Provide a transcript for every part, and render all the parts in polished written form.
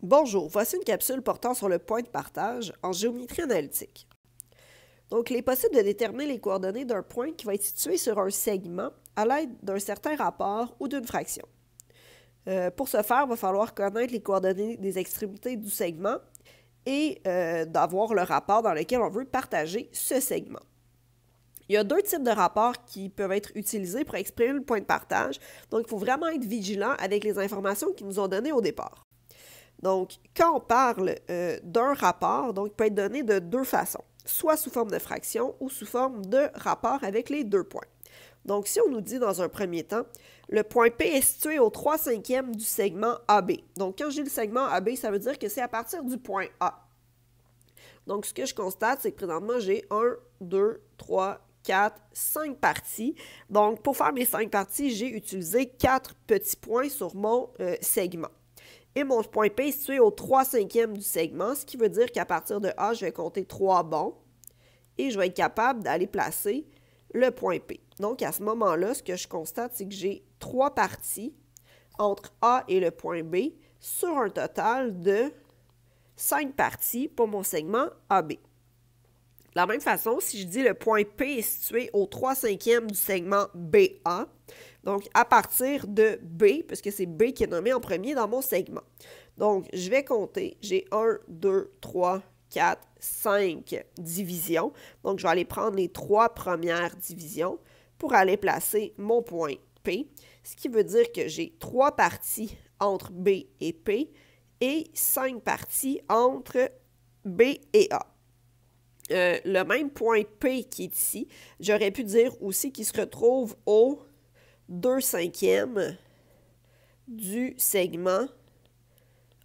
Bonjour, voici une capsule portant sur le point de partage en géométrie analytique. Donc, il est possible de déterminer les coordonnées d'un point qui va être situé sur un segment à l'aide d'un certain rapport ou d'une fraction. Pour ce faire, il va falloir connaître les coordonnées des extrémités du segment et d'avoir le rapport dans lequel on veut partager ce segment. Il y a deux types de rapports qui peuvent être utilisés pour exprimer le point de partage, donc il faut vraiment être vigilant avec les informations qu'ils nous ont données au départ. Donc, quand on parle d'un rapport, donc, il peut être donné de deux façons, soit sous forme de fraction ou sous forme de rapport avec les deux points. Donc, si on nous dit dans un premier temps, le point P est situé au 3/5e du segment AB. Donc, quand j'ai le segment AB, ça veut dire que c'est à partir du point A. Donc, ce que je constate, c'est que présentement, j'ai 1, 2, 3, 4, 5 parties. Donc, pour faire mes 5 parties, j'ai utilisé 4 petits points sur mon segment. Et mon point P est situé au 3/5e du segment, ce qui veut dire qu'à partir de A, je vais compter 3 bonds et je vais être capable d'aller placer le point P. Donc, à ce moment-là, ce que je constate, c'est que j'ai 3 parties entre A et le point B sur un total de 5 parties pour mon segment AB. De la même façon, si je dis le point P est situé au 3/5e du segment BA, donc à partir de B, puisque c'est B qui est nommé en premier dans mon segment. Donc, je vais compter, j'ai 1, 2, 3, 4, 5 divisions. Donc, je vais aller prendre les 3 premières divisions pour aller placer mon point P, ce qui veut dire que j'ai 3 parties entre B et P et 5 parties entre B et A. Le même point P qui est ici, j'aurais pu dire aussi qu'il se retrouve au 2/5e du segment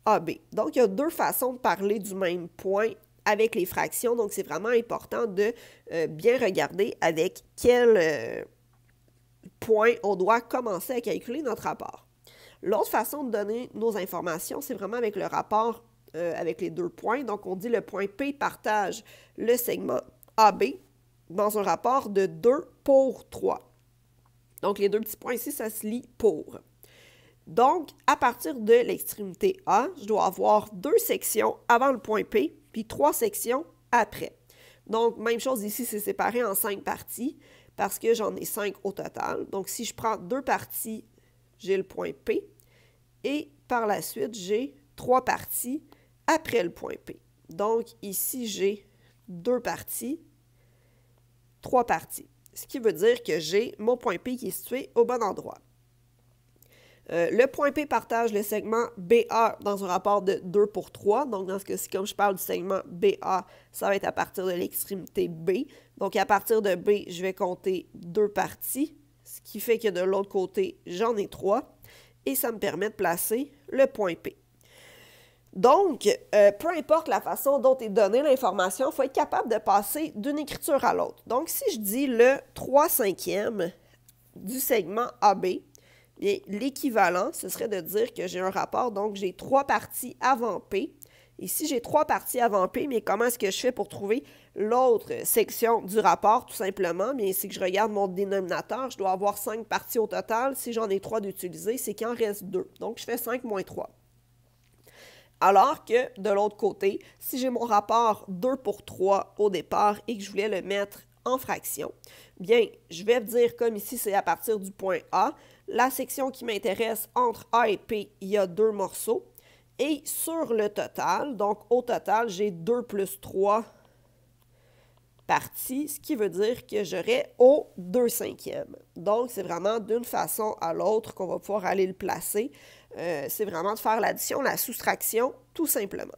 AB. Donc, il y a deux façons de parler du même point avec les fractions. Donc, c'est vraiment important de bien regarder avec quel point on doit commencer à calculer notre rapport. L'autre façon de donner nos informations, c'est vraiment avec le rapport avec les deux points. Donc, on dit le point P partage le segment AB dans un rapport de 2 pour 3. Donc, les deux petits points ici, ça se lit pour. Donc, à partir de l'extrémité A, je dois avoir 2 sections avant le point P, puis 3 sections après. Donc, même chose ici, c'est séparé en 5 parties, parce que j'en ai 5 au total. Donc, si je prends 2 parties, j'ai le point P, et par la suite, j'ai 3 parties après le point P. Donc, ici, j'ai 2 parties, 3 parties. Ce qui veut dire que j'ai mon point P qui est situé au bon endroit. Le point P partage le segment BA dans un rapport de 2 pour 3. Donc, dans ce cas-ci, comme je parle du segment BA, ça va être à partir de l'extrémité B. Donc, à partir de B, je vais compter 2 parties, ce qui fait que de l'autre côté, j'en ai 3. Et ça me permet de placer le point P. Donc, peu importe la façon dont est donnée l'information, il faut être capable de passer d'une écriture à l'autre. Donc, si je dis le 3/5e du segment AB, l'équivalent, ce serait de dire que j'ai un rapport, donc j'ai 3 parties avant P. Et si j'ai 3 parties avant P, mais comment est-ce que je fais pour trouver l'autre section du rapport, tout simplement? Bien, c'est que je regarde mon dénominateur, je dois avoir 5 parties au total. Si j'en ai 3 d'utiliser, c'est qu'il en reste 2. Donc, je fais 5 moins 3. Alors que, de l'autre côté, si j'ai mon rapport 2 pour 3 au départ et que je voulais le mettre en fraction, bien, je vais dire, comme ici, c'est à partir du point A, la section qui m'intéresse entre A et P, il y a 2 morceaux. Et sur le total, donc au total, j'ai 2 plus 3 parties, ce qui veut dire que j'aurai au 2/5e. Donc, c'est vraiment d'une façon à l'autre qu'on va pouvoir aller le placer. C'est vraiment de faire l'addition, la soustraction, tout simplement.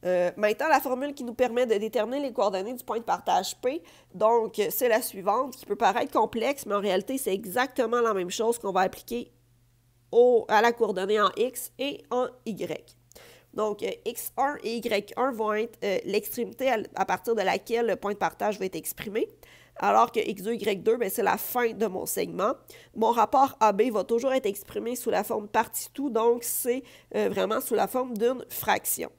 Maintenant, la formule qui nous permet de déterminer les coordonnées du point de partage P, donc c'est la suivante, qui peut paraître complexe, mais en réalité, c'est exactement la même chose qu'on va appliquer à la coordonnée en X et en Y. Donc, X1 et Y1 vont être l'extrémité à partir de laquelle le point de partage va être exprimé, alors que X2, Y2, c'est la fin de mon segment. Mon rapport AB va toujours être exprimé sous la forme partie tout, donc c'est vraiment sous la forme d'une fraction.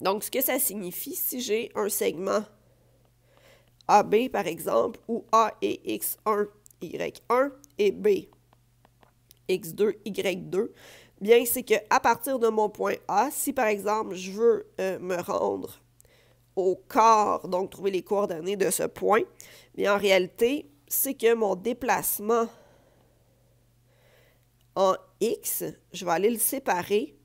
Donc, ce que ça signifie, si j'ai un segment AB, par exemple, où A est X1, Y1, et B x2, y2, bien, c'est qu'à partir de mon point A, si par exemple, je veux me rendre au quart, donc trouver les coordonnées de ce point, bien, en réalité, c'est que mon déplacement en x, je vais aller le séparer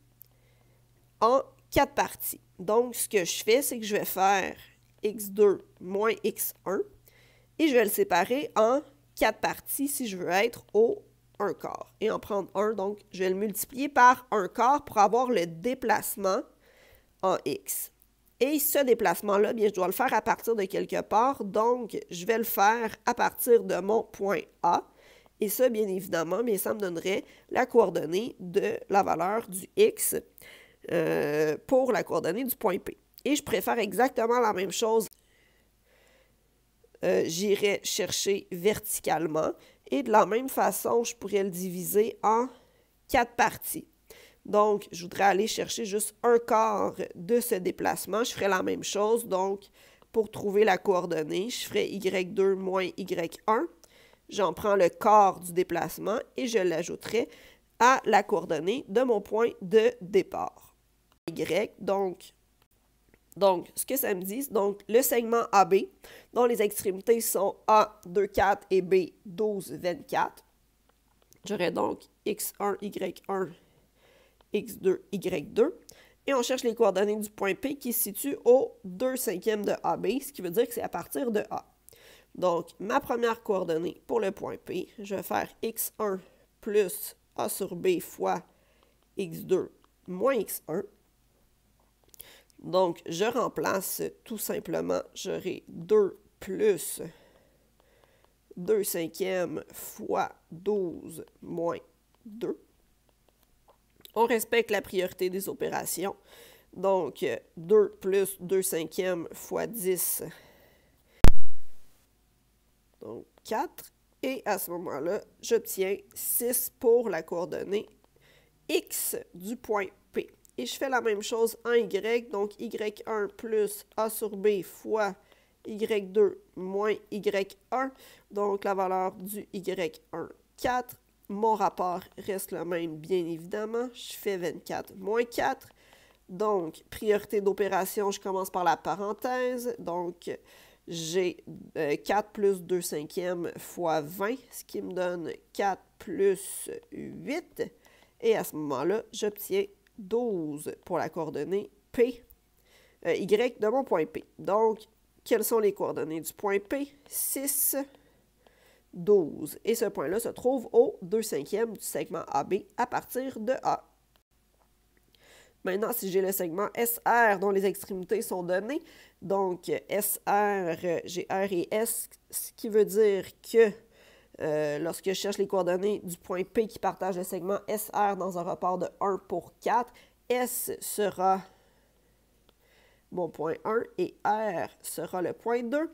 en 4 parties. Donc, ce que je fais, c'est que je vais faire x2 moins x1 et je vais le séparer en 4 parties si je veux être au 1 quart. Et en prendre 1, donc je vais le multiplier par 1 quart pour avoir le déplacement en x. Et ce déplacement-là, bien, je dois le faire à partir de quelque part, donc je vais le faire à partir de mon point A. Et ça, bien évidemment, bien, ça me donnerait la coordonnée de la valeur du x pour la coordonnée du point P. Et je préfère exactement la même chose. J'irai chercher verticalement. Et de la même façon, je pourrais le diviser en 4 parties. Donc, je voudrais aller chercher juste 1 quart de ce déplacement. Je ferai la même chose. Donc, pour trouver la coordonnée, je ferai y2 moins y1. J'en prends le quart du déplacement et je l'ajouterai à la coordonnée de mon point de départ. Y, donc, ce que ça me dit, donc le segment AB, dont les extrémités sont A, 2, 4 et B, 12, 24. J'aurai donc X1, Y1, X2, Y2. Et on cherche les coordonnées du point P qui se situe au 2/5 de AB, ce qui veut dire que c'est à partir de A. Donc, ma première coordonnée pour le point P, je vais faire X1 plus A sur B fois X2 moins X1. Donc, je remplace tout simplement, j'aurai 2 plus 2/5 fois 12 moins 2. On respecte la priorité des opérations. Donc, 2 plus 2/5 fois 10. Donc, 4. Et à ce moment-là, j'obtiens 6 pour la coordonnée X du point P. Et je fais la même chose en Y. Donc, Y1 plus A sur B fois Y2 moins Y1. Donc, la valeur du Y1, 4. Mon rapport reste le même, bien évidemment. Je fais 24 moins 4. Donc, priorité d'opération, je commence par la parenthèse. Donc, j'ai 4 plus 2/5 fois 20, ce qui me donne 4 plus 8. Et à ce moment-là, j'obtiens 12 pour la coordonnée P, Y de mon point P. Donc, quelles sont les coordonnées du point P? 6, 12. Et ce point-là se trouve au 2/5 du segment AB à partir de A. Maintenant, si j'ai le segment SR dont les extrémités sont données, donc SR, j'ai R et S, ce qui veut dire que lorsque je cherche les coordonnées du point P qui partage le segment SR dans un rapport de 1 pour 4, S sera mon point 1 et R sera le point 2.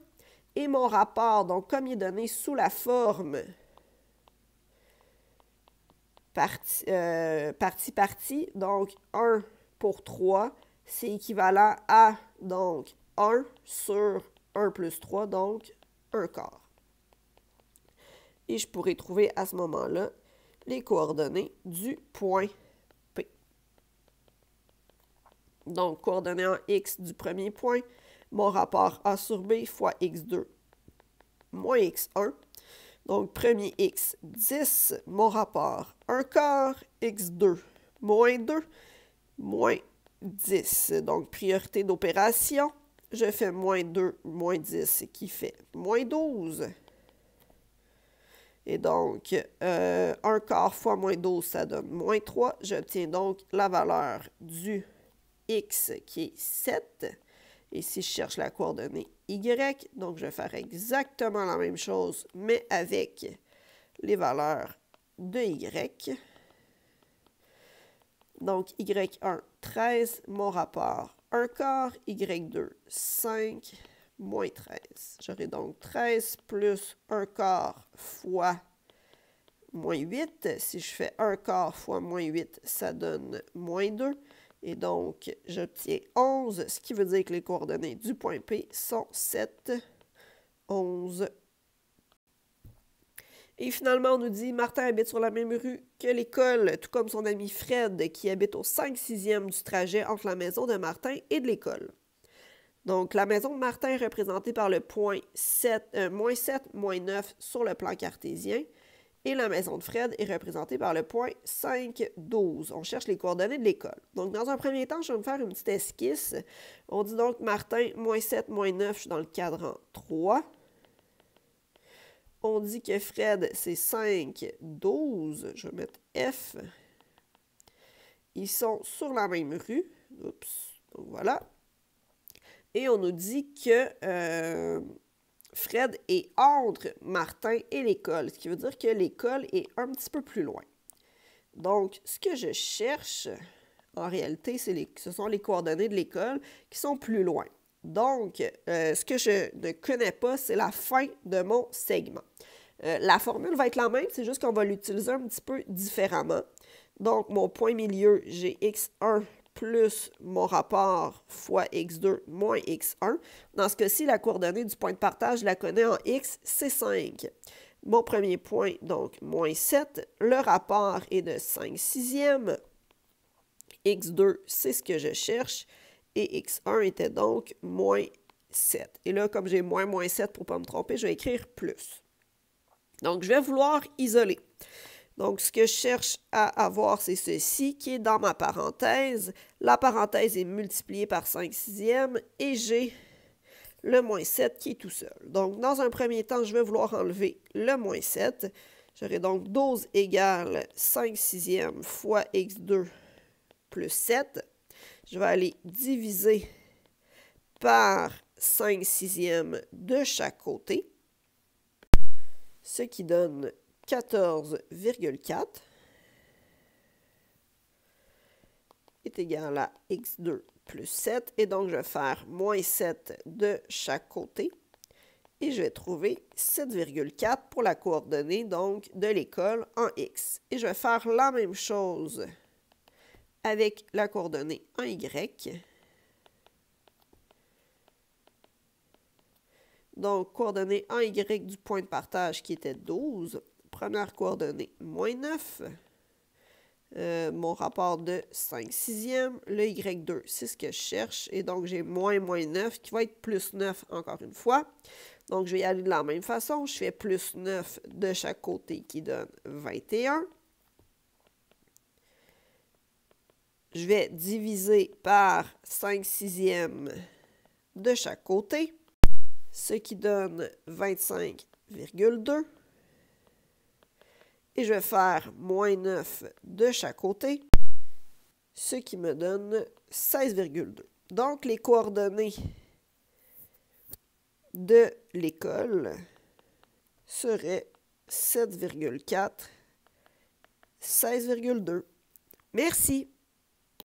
Et mon rapport, donc comme il est donné sous la forme partie, donc 1 pour 3, c'est équivalent à donc 1 sur 1 plus 3, donc 1 quart. Et je pourrais trouver à ce moment-là les coordonnées du point P. Donc, coordonnées en X du premier point, mon rapport A sur B fois X2 moins X1. Donc, premier X, 10, mon rapport 1 quart, X2 moins 2, moins 10. Donc, priorité d'opération, je fais moins 2, moins 10, qui fait moins 12. Et donc, 1 quart fois moins 12, ça donne moins 3. J'obtiens donc la valeur du X qui est 7. Et si je cherche la coordonnée Y, donc je vais faire exactement la même chose, mais avec les valeurs de Y. Donc, Y1, 13, mon rapport 1 quart, Y2, 5, moins 13. J'aurai donc 13 plus 1 quart fois moins 8. Si je fais 1 quart fois moins 8, ça donne moins 2. Et donc, j'obtiens 11, ce qui veut dire que les coordonnées du point P sont 7, 11. Et finalement, on nous dit Martin habite sur la même rue que l'école, tout comme son ami Fred, qui habite au 5/6e du trajet entre la maison de Martin et de l'école. Donc, la maison de Martin est représentée par le point moins 7, moins 9 sur le plan cartésien. Et la maison de Fred est représentée par le point 5, 12. On cherche les coordonnées de l'école. Donc, dans un premier temps, je vais me faire une petite esquisse. On dit donc Martin, moins 7, moins 9, je suis dans le cadran 3. On dit que Fred, c'est 5, 12. Je vais mettre F. Ils sont sur la même rue. Oups. Donc, voilà. Et on nous dit que Fred est entre Martin et l'école, ce qui veut dire que l'école est un petit peu plus loin. Donc, ce que je cherche, en réalité, ce sont les coordonnées de l'école qui sont plus loin. Donc, ce que je ne connais pas, c'est la fin de mon segment. La formule va être la même, c'est juste qu'on va l'utiliser un petit peu différemment. Donc, mon point milieu, j'ai x1 plus mon rapport fois x2 moins x1. Dans ce cas-ci, la coordonnée du point de partage, je la connais en x, c'est 5. Mon premier point, donc, moins 7. Le rapport est de 5/6. x2, c'est ce que je cherche. Et x1 était donc moins 7. Et là, comme j'ai moins 7 pour ne pas me tromper, je vais écrire plus. Donc, je vais vouloir isoler. Donc, ce que je cherche à avoir, c'est ceci qui est dans ma parenthèse. La parenthèse est multipliée par 5/6 et j'ai le moins 7 qui est tout seul. Donc, dans un premier temps, je vais vouloir enlever le moins 7. J'aurai donc 12 égale 5/6 fois x2 plus 7. Je vais aller diviser par 5/6 de chaque côté, ce qui donne 14,4 est égal à x2 plus 7. Et donc, je vais faire moins 7 de chaque côté. Et je vais trouver 7,4 pour la coordonnée donc, de l'école en x. Et je vais faire la même chose avec la coordonnée en y. Donc, coordonnée en y du point de partage qui était 12. Première coordonnée, moins 9. Mon rapport de 5/6. Le y2, c'est ce que je cherche. Et donc, j'ai moins 9 qui va être plus 9 encore une fois. Donc, je vais y aller de la même façon. Je fais plus 9 de chaque côté qui donne 21. Je vais diviser par 5/6 de chaque côté, ce qui donne 25,2. Et je vais faire moins 9 de chaque côté, ce qui me donne 16,2. Donc, les coordonnées de l'école seraient 7,4, 16,2. Merci.